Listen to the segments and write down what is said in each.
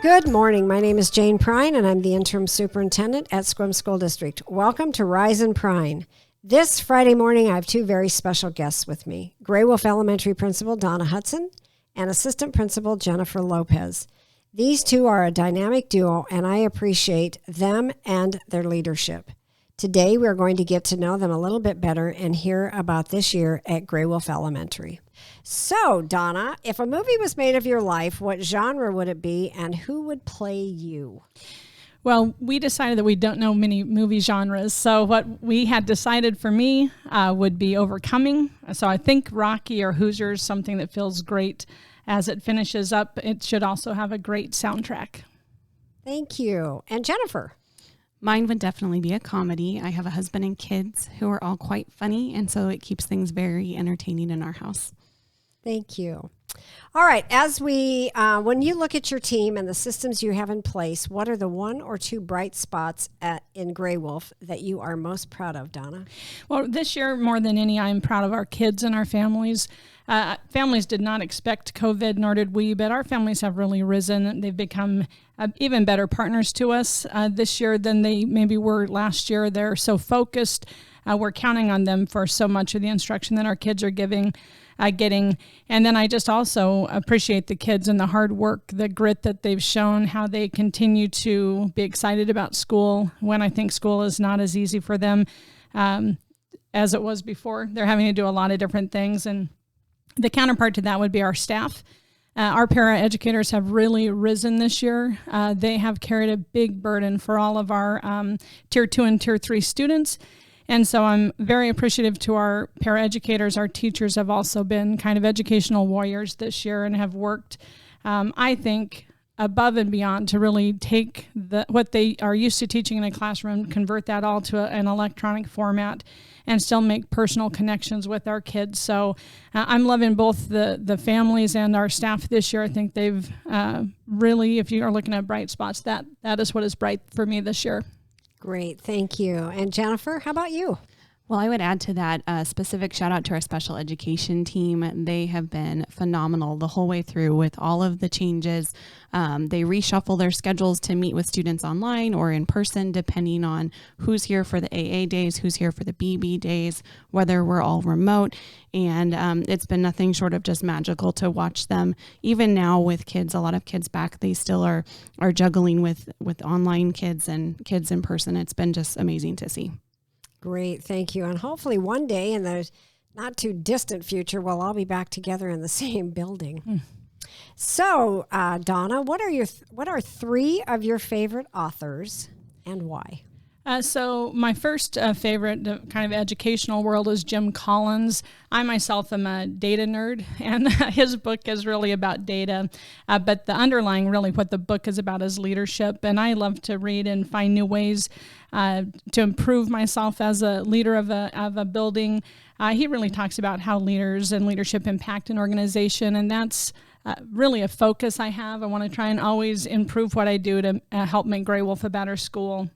Good morning. My name is Jane Pryne, and I'm the interim superintendent at Sequim School District. Welcome to Rise and Pryne. This Friday morning, I have two very special guests with me, Gray Wolf Elementary Principal Donna Hudson and Assistant Principal Jennifer Lopez. These two are a dynamic duo, and I appreciate them and their leadership. Today, we're going to get to know them a little bit better and hear about this year at Gray Wolf Elementary. So, Donna, if a movie was made of your life, what genre would it be, and who would play you? Well, we decided that we don't know many movie genres, so what we had decided for me would be Overcoming. So I think Rocky or Hoosiers, something that feels great as it finishes up. It should also have a great soundtrack. Thank you. And Jennifer? Mine would definitely be a comedy. I have a husband and kids who are all quite funny, and so it keeps things very entertaining in our house. Thank you. All right. As we, when you look at your team and the systems you have in place, what are the one or two bright spots in Gray Wolf that you are most proud of, Donna? Well, this year, more than any, I'm proud of our kids and our families. Families did not expect COVID, nor did we, but our families have really risen. They've become even better partners to us this year than they maybe were last year. They're so focused. We're counting on them for so much of the instruction that our kids are getting. And then I just also appreciate the kids and the hard work, the grit that they've shown, how they continue to be excited about school when I think school is not as easy for them as it was before. They're having to do a lot of different things. And the counterpart to that would be our staff. Our paraeducators have really risen this year. They have carried a big burden for all of our Tier 2 and Tier 3 students. And so I'm very appreciative to our paraeducators. Our teachers have also been kind of educational warriors this year and have worked, I think, above and beyond to really take what they are used to teaching in a classroom, convert that all to an electronic format, and still make personal connections with our kids. So I'm loving both the families and our staff this year. I think they've really, if you are looking at bright spots, that is what is bright for me this year. Great. Thank you. And Jennifer, how about you? Well, I would add to that a specific shout out to our special education team. They have been phenomenal the whole way through with all of the changes. They reshuffle their schedules to meet with students online or in person, depending on who's here for the AA days, who's here for the BB days, whether we're all remote. And it's been nothing short of just magical to watch them. Even now with kids, a lot of kids back, they still are juggling with online kids and kids in person. It's been just amazing to see. Great, thank you. And hopefully one day in the not too distant future, we'll all be back together in the same building. So, Donna, what are three of your favorite authors and why? So my first favorite kind of educational world is Jim Collins. I myself am a data nerd, and his book is really about data. But the underlying, really, what the book is about is leadership. And I love to read and find new ways to improve myself as a leader of a building. He really talks about how leaders and leadership impact an organization, and that's really a focus I have. I want to try and always improve what I do to help make Gray Wolf a better school.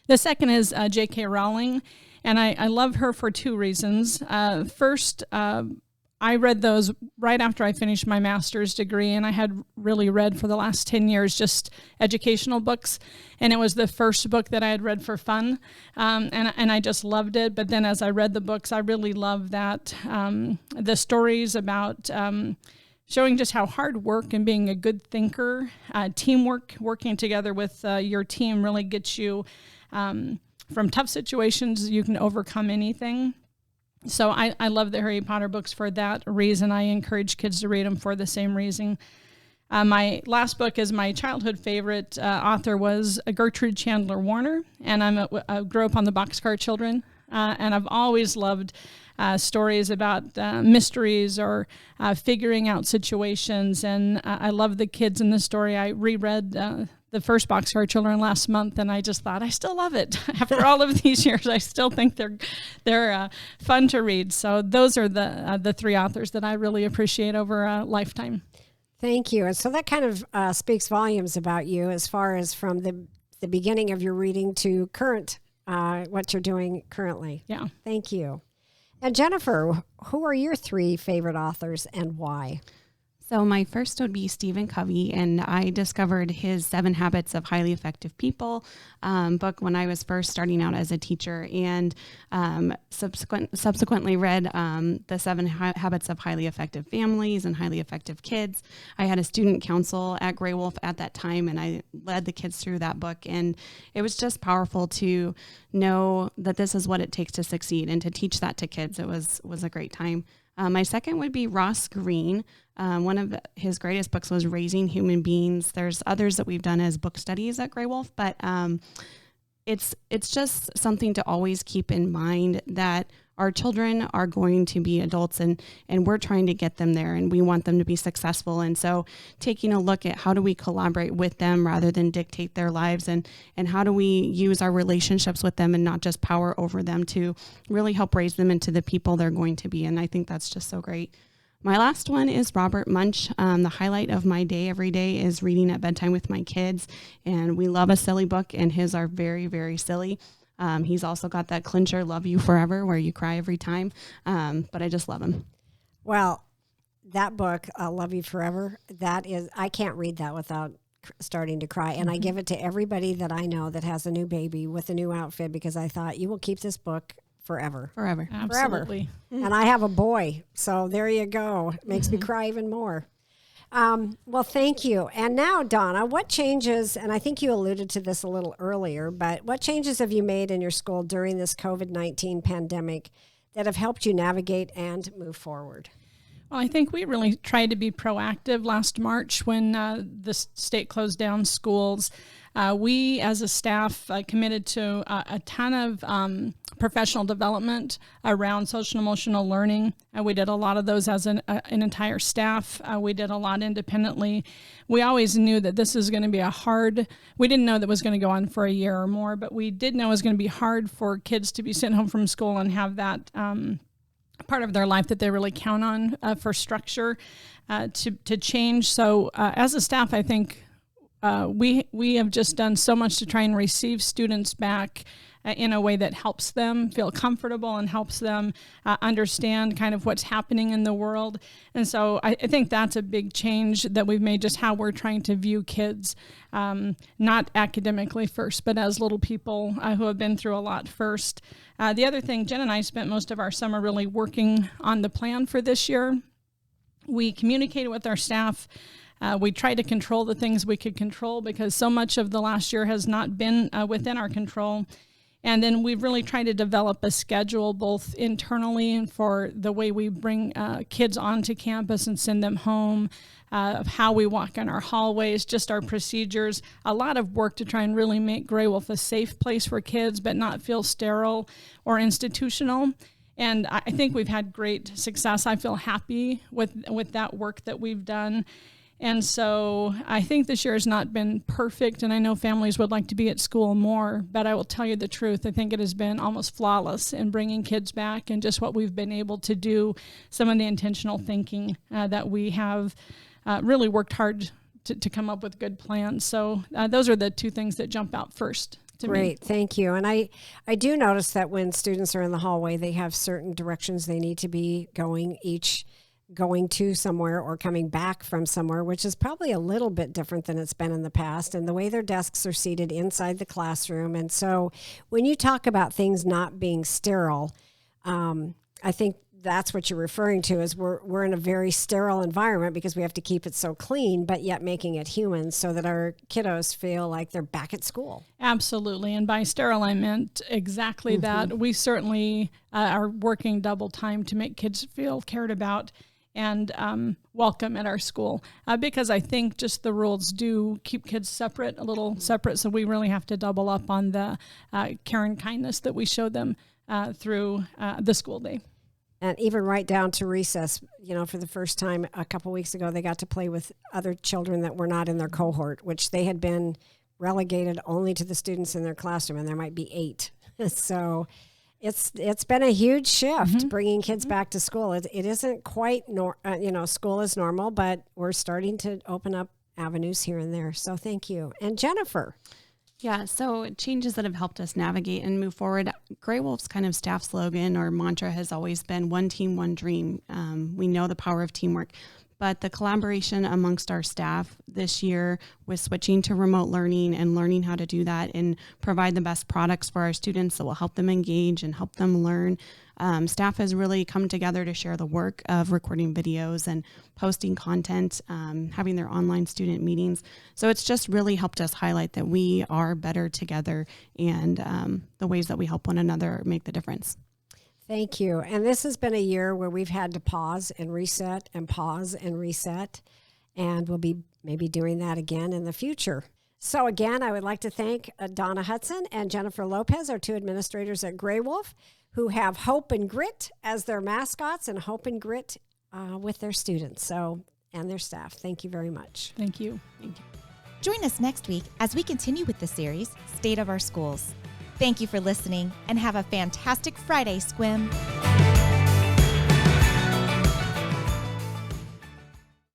The second is J.K. Rowling, and I love her for two reasons. First, I read those right after I finished my master's degree, and I had really read for the last 10 years just educational books, and it was the first book that I had read for fun, and I just loved it. But then as I read the books, I really loved that, the stories about showing just how hard work and being a good thinker, teamwork, working together with your team really gets you from tough situations. You can overcome anything. So I love the Harry Potter books for that reason. I encourage kids to read them for the same reason. My last book is my childhood favorite. Author was Gertrude Chandler Warner, and I grew up on the Boxcar Children, and I've always loved stories about mysteries or figuring out situations, and I love the kids in the story. I reread the first Boxcar Children last month, and I just thought I still love it. After all of these years, I still think they're fun to read. So those are the three authors that I really appreciate over a lifetime. Thank you. And so that kind of speaks volumes about you as far as from the beginning of your reading to current, what you're doing currently. Yeah. Thank you. And Jennifer, who are your three favorite authors and why? So my first would be Stephen Covey, and I discovered his 7 Habits of Highly Effective People book when I was first starting out as a teacher, and subsequently read the 7 Habits of Highly Effective Families and Highly Effective Kids. I had a student council at Grey Wolf at that time, and I led the kids through that book, and it was just powerful to know that this is what it takes to succeed, and to teach that to kids. It was a great time. My second would be Ross Greene. One of his greatest books was Raising Human Beings. There's others that we've done as book studies at Grey Wolf, but it's just something to always keep in mind that our children are going to be adults, and we're trying to get them there, and we want them to be successful. And so taking a look at how do we collaborate with them rather than dictate their lives, and how do we use our relationships with them and not just power over them to really help raise them into the people they're going to be. And I think that's just so great. My last one is Robert Munch. The highlight of my day every day is reading at bedtime with my kids, and we love a silly book, and his are very, very silly. He's also got that clincher, Love You Forever, where you cry every time. But I just love him. Well, that book, Love You Forever, I can't read that without starting to cry. And I give it to everybody that I know that has a new baby with a new outfit, because I thought, you will keep this book forever. Absolutely. And I have a boy, so there you go. It makes me cry even more. Well, thank you. And now, Donna, what changes, and I think you alluded to this a little earlier, but what changes have you made in your school during this COVID-19 pandemic that have helped you navigate and move forward? Well, I think we really tried to be proactive last March when the state closed down schools. We, as a staff, committed to a ton of professional development around social and emotional learning. We did a lot of those as an entire staff. We did a lot independently. We always knew that this is going to be we didn't know that it was going to go on for a year or more, but we did know it was going to be hard for kids to be sent home from school and have that part of their life that they really count on for structure to change. So as a staff, I think we have just done so much to try and receive students back in a way that helps them feel comfortable and helps them understand kind of what's happening in the world. And so I think that's a big change that we've made, just how we're trying to view kids, not academically first, but as little people who have been through a lot first. The other thing, Jen and I spent most of our summer really working on the plan for this year. We communicated with our staff. We tried to control the things we could control, because so much of the last year has not been within our control. And then we've really tried to develop a schedule both internally and for the way we bring kids onto campus and send them home, of how we walk in our hallways, just our procedures, a lot of work to try and really make Grey Wolf a safe place for kids, but not feel sterile or institutional. And I think we've had great success. I feel happy with that work that we've done. And so I think this year has not been perfect, and I know families would like to be at school more, but I will tell you the truth. I think it has been almost flawless in bringing kids back, and just what we've been able to do, some of the intentional thinking that we have really worked hard to come up with good plans. So those are the two things that jump out first to me. Great, thank you. And I do notice that when students are in the hallway, they have certain directions they need to be going to somewhere or coming back from somewhere, which is probably a little bit different than it's been in the past, and the way their desks are seated inside the classroom. And so when you talk about things not being sterile, I think that's what you're referring to, is we're in a very sterile environment because we have to keep it so clean, but yet making it human so that our kiddos feel like they're back at school. Absolutely. And by sterile, I meant exactly that. We certainly are working double time to make kids feel cared about and welcome at our school, because I think just the rules do keep kids a little separate. So we really have to double up on the care and kindness that we show them through the school day. And even right down to recess, for the first time a couple weeks ago, they got to play with other children that were not in their cohort, which they had been relegated only to the students in their classroom, and there might be 8. So it's been a huge shift bringing kids back to school. It isn't quite, school is normal, but we're starting to open up avenues here and there. So thank you. And Jennifer. Yeah, so changes that have helped us navigate and move forward. Grey Wolf's kind of staff slogan or mantra has always been one team, one dream. We know the power of teamwork, But the collaboration amongst our staff this year with switching to remote learning and learning how to do that and provide the best products for our students that will help them engage and help them learn. Staff has really come together to share the work of recording videos and posting content, having their online student meetings. So it's just really helped us highlight that we are better together, and the ways that we help one another make the difference. Thank you. And this has been a year where we've had to pause and reset and pause and reset, and we'll be maybe doing that again in the future. So again, I would like to thank Donna Hudson and Jennifer Lopez, our two administrators at Grey Wolf, who have Hope and Grit as their mascots, and Hope and Grit with their students and their staff. Thank you very much. Thank you. Thank you. Join us next week as we continue with the series, State of Our Schools. Thank you for listening, and have a fantastic Friday, Sequim.